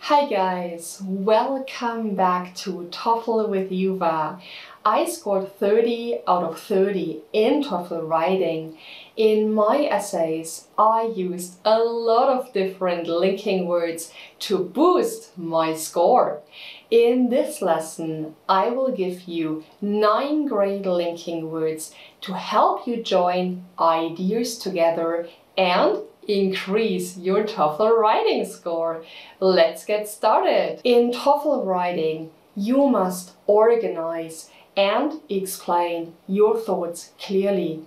Hi guys, welcome back to TOEFL with Juva. I scored 30 out of 30 in TOEFL writing. In my essays, I used a lot of different linking words to boost my score. In this lesson, I will give you 9 great linking words to help you join ideas together and increase your TOEFL writing score. Let's get started. In TOEFL writing, you must organize and explain your thoughts clearly.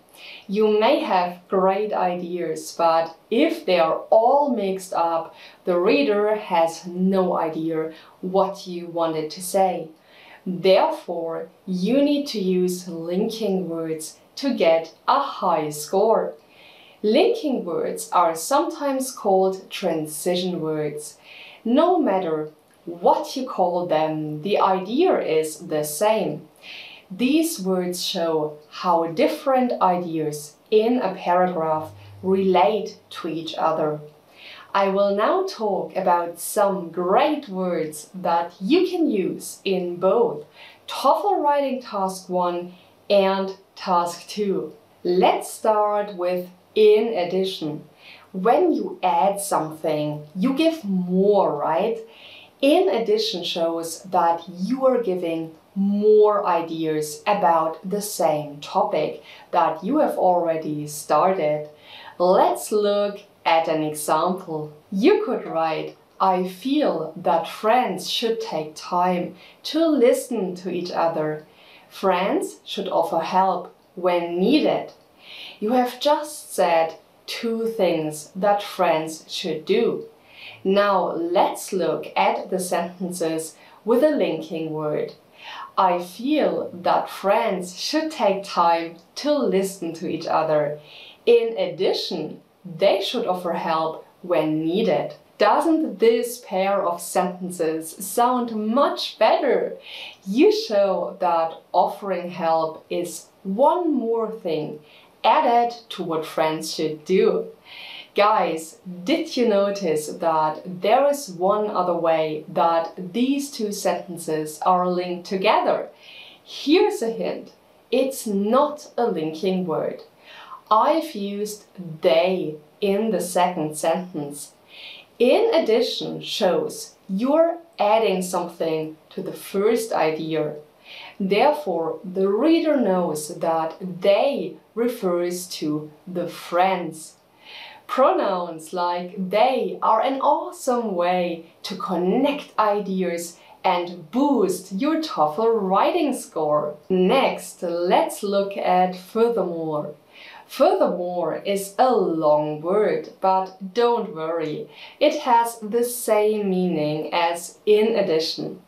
You may have great ideas, but if they are all mixed up, the reader has no idea what you wanted to say. Therefore, you need to use linking words to get a high score. Linking words are sometimes called transition words. No matter what you call them, the idea is the same. These words show how different ideas in a paragraph relate to each other. I will now talk about some great words that you can use in both TOEFL Writing Task 1 and Task 2. Let's start with in addition. When you add something, you give more, right? In addition shows that you are giving more ideas about the same topic that you have already started. Let's look at an example. You could write, I feel that friends should take time to listen to each other. Friends should offer help when needed. You have just said 2 things that friends should do. Now let's look at the sentences with a linking word. I feel that friends should take time to listen to each other. In addition, they should offer help when needed. Doesn't this pair of sentences sound much better? You show that offering help is one more thing added to what friends should do. Guys, did you notice that there is one other way that these 2 sentences are linked together? Here's a hint. It's not a linking word. I've used they in the second sentence. In addition shows you're adding something to the first idea. Therefore, the reader knows that they refers to the friends. Pronouns like they are an awesome way to connect ideas and boost your TOEFL writing score. Next, let's look at furthermore. Furthermore is a long word, but don't worry, it has the same meaning as in addition.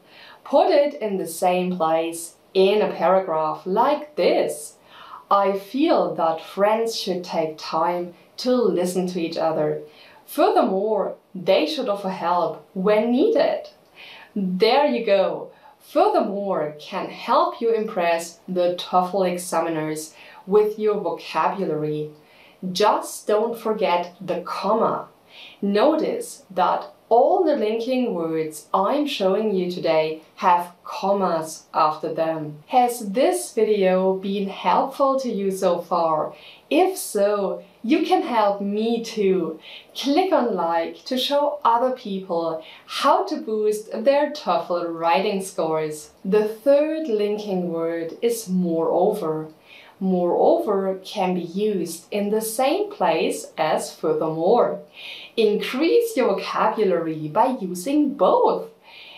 Put it in the same place in a paragraph like this. I feel that friends should take time to listen to each other. Furthermore, they should offer help when needed. There you go. Furthermore can help you impress the TOEFL examiners with your vocabulary. Just don't forget the comma. Notice that all the linking words I'm showing you today have commas after them. Has this video been helpful to you so far? If so, you can help me too. Click on like to show other people how to boost their TOEFL writing scores. The third linking word is moreover. Moreover can be used in the same place as furthermore. Increase your vocabulary by using both.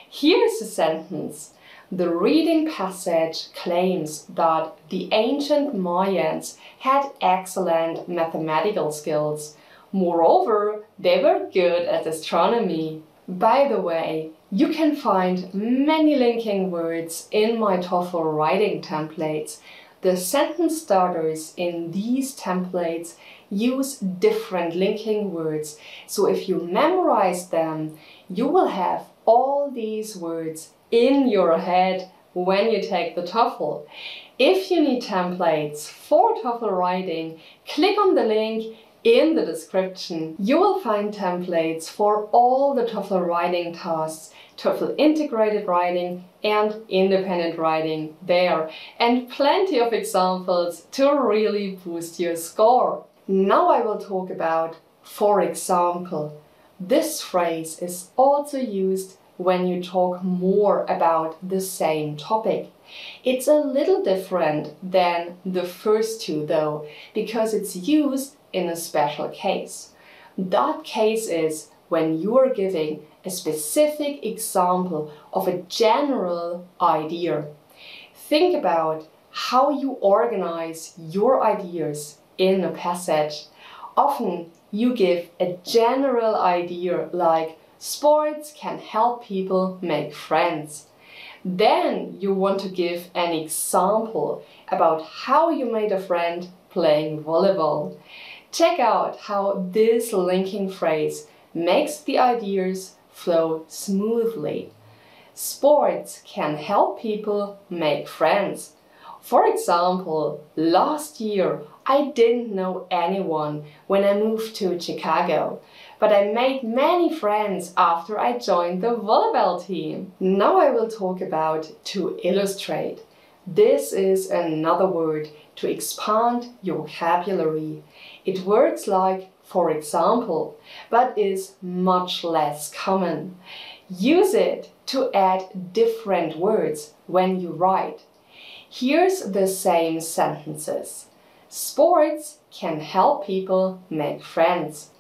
Here's a sentence. The reading passage claims that the ancient Mayans had excellent mathematical skills. Moreover, they were good at astronomy. By the way, you can find many linking words in my TOEFL writing templates. The sentence starters in these templates use different linking words, so if you memorize them, you will have all these words in your head when you take the TOEFL. If you need templates for TOEFL writing, click on the link In the description, you will find templates for all the TOEFL writing tasks, TOEFL integrated writing and independent writing there, and plenty of examples to really boost your score. Now I will talk about for example. This phrase is also used when you talk more about the same topic. It's a little different than the first two though, because it's used in a special case. That case is when you are giving a specific example of a general idea. Think about how you organize your ideas in a passage. Often you give a general idea like sports can help people make friends. Then you want to give an example about how you made a friend playing volleyball. Check out how this linking phrase makes the ideas flow smoothly. Sports can help people make friends. For example, last year I didn't know anyone when I moved to Chicago, but I made many friends after I joined the volleyball team. Now I will talk about to illustrate. This is another word to expand your vocabulary. It works like for example, but is much less common. Use it to add different words when you write. Here's the same sentences. Sports can help people make friends.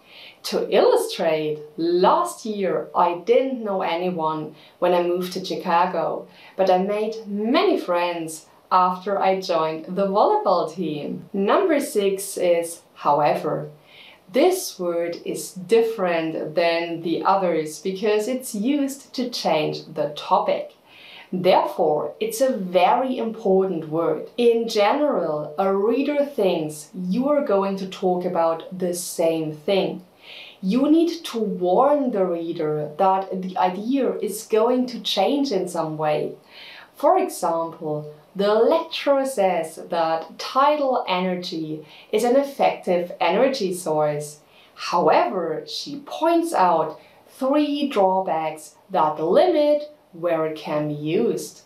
To illustrate, last year I didn't know anyone when I moved to Chicago, but I made many friends after I joined the volleyball team. Number 6 is however. This word is different than the others because it's used to change the topic. Therefore, it's a very important word. In general, a reader thinks you are going to talk about the same thing. You need to warn the reader that the idea is going to change in some way. For example, the lecturer says that tidal energy is an effective energy source. However, she points out 3 drawbacks that limit where it can be used.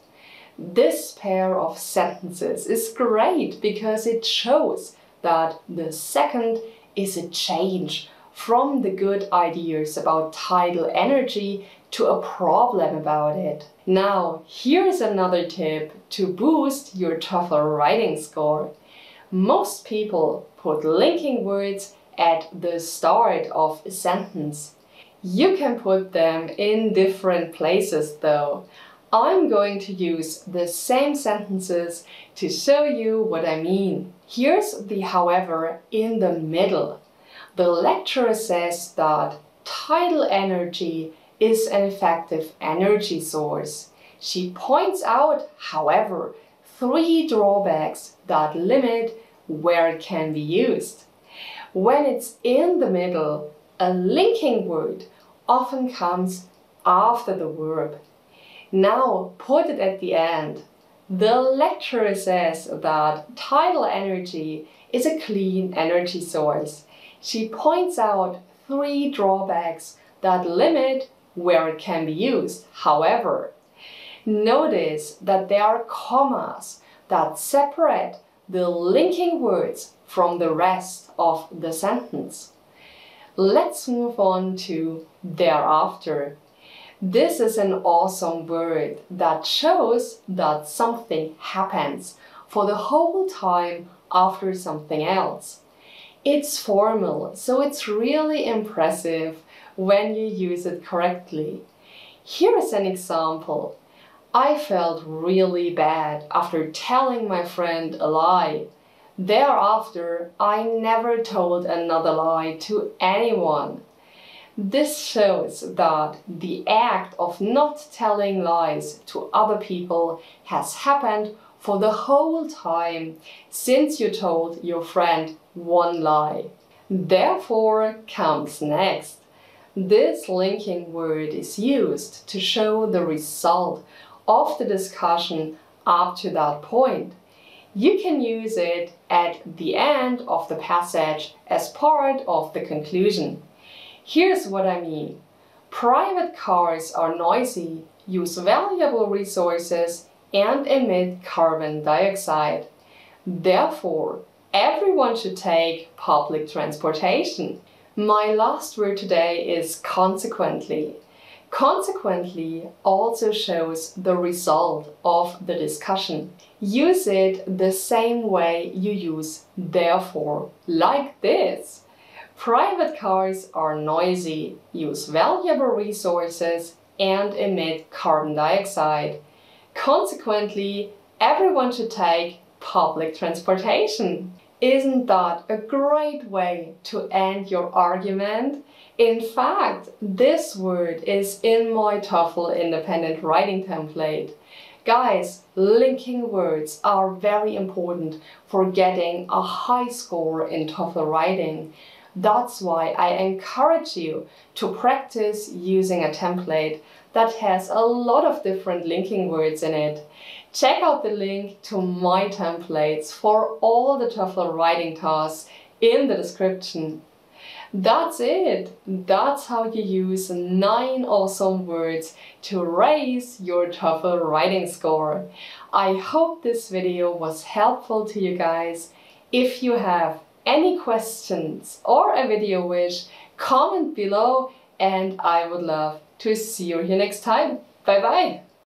This pair of sentences is great because it shows that the second is a change from the good ideas about tidal energy to a problem about it. Now, here's another tip to boost your TOEFL writing score. Most people put linking words at the start of a sentence. You can put them in different places though. I'm going to use the same sentences to show you what I mean. Here's the however in the middle. The lecturer says that tidal energy is an effective energy source. She points out, however, 3 drawbacks that limit where it can be used. When it's in the middle, a linking word often comes after the verb. Now put it at the end. The lecturer says that tidal energy is a clean energy source. She points out 3 drawbacks that limit where it can be used. However, notice that there are commas that separate the linking words from the rest of the sentence. Let's move on to thereafter. This is an awesome word that shows that something happens for the whole time after something else. It's formal, so it's really impressive when you use it correctly. Here is an example. I felt really bad after telling my friend a lie. Thereafter, I never told another lie to anyone. This shows that the act of not telling lies to other people has happened for the whole time since you told your friend one lie. Therefore comes next. This linking word is used to show the result of the discussion up to that point. You can use it at the end of the passage as part of the conclusion. Here's what I mean. Private cars are noisy, use valuable resources, and emit carbon dioxide. Therefore, everyone should take public transportation. My last word today is consequently. Consequently also shows the result of the discussion. Use it the same way you use therefore, like this. Private cars are noisy, use valuable resources, and emit carbon dioxide. Consequently, everyone should take public transportation. Isn't that a great way to end your argument? In fact, this word is in my TOEFL independent writing template. Guys, linking words are very important for getting a high score in TOEFL writing. That's why I encourage you to practice using a template that has a lot of different linking words in it. Check out the link to my templates for all the TOEFL writing tasks in the description. That's it. That's how you use 9 awesome words to raise your TOEFL writing score. I hope this video was helpful to you guys. If you have any questions or a video wish, comment below and I would love to see you here next time. Bye bye!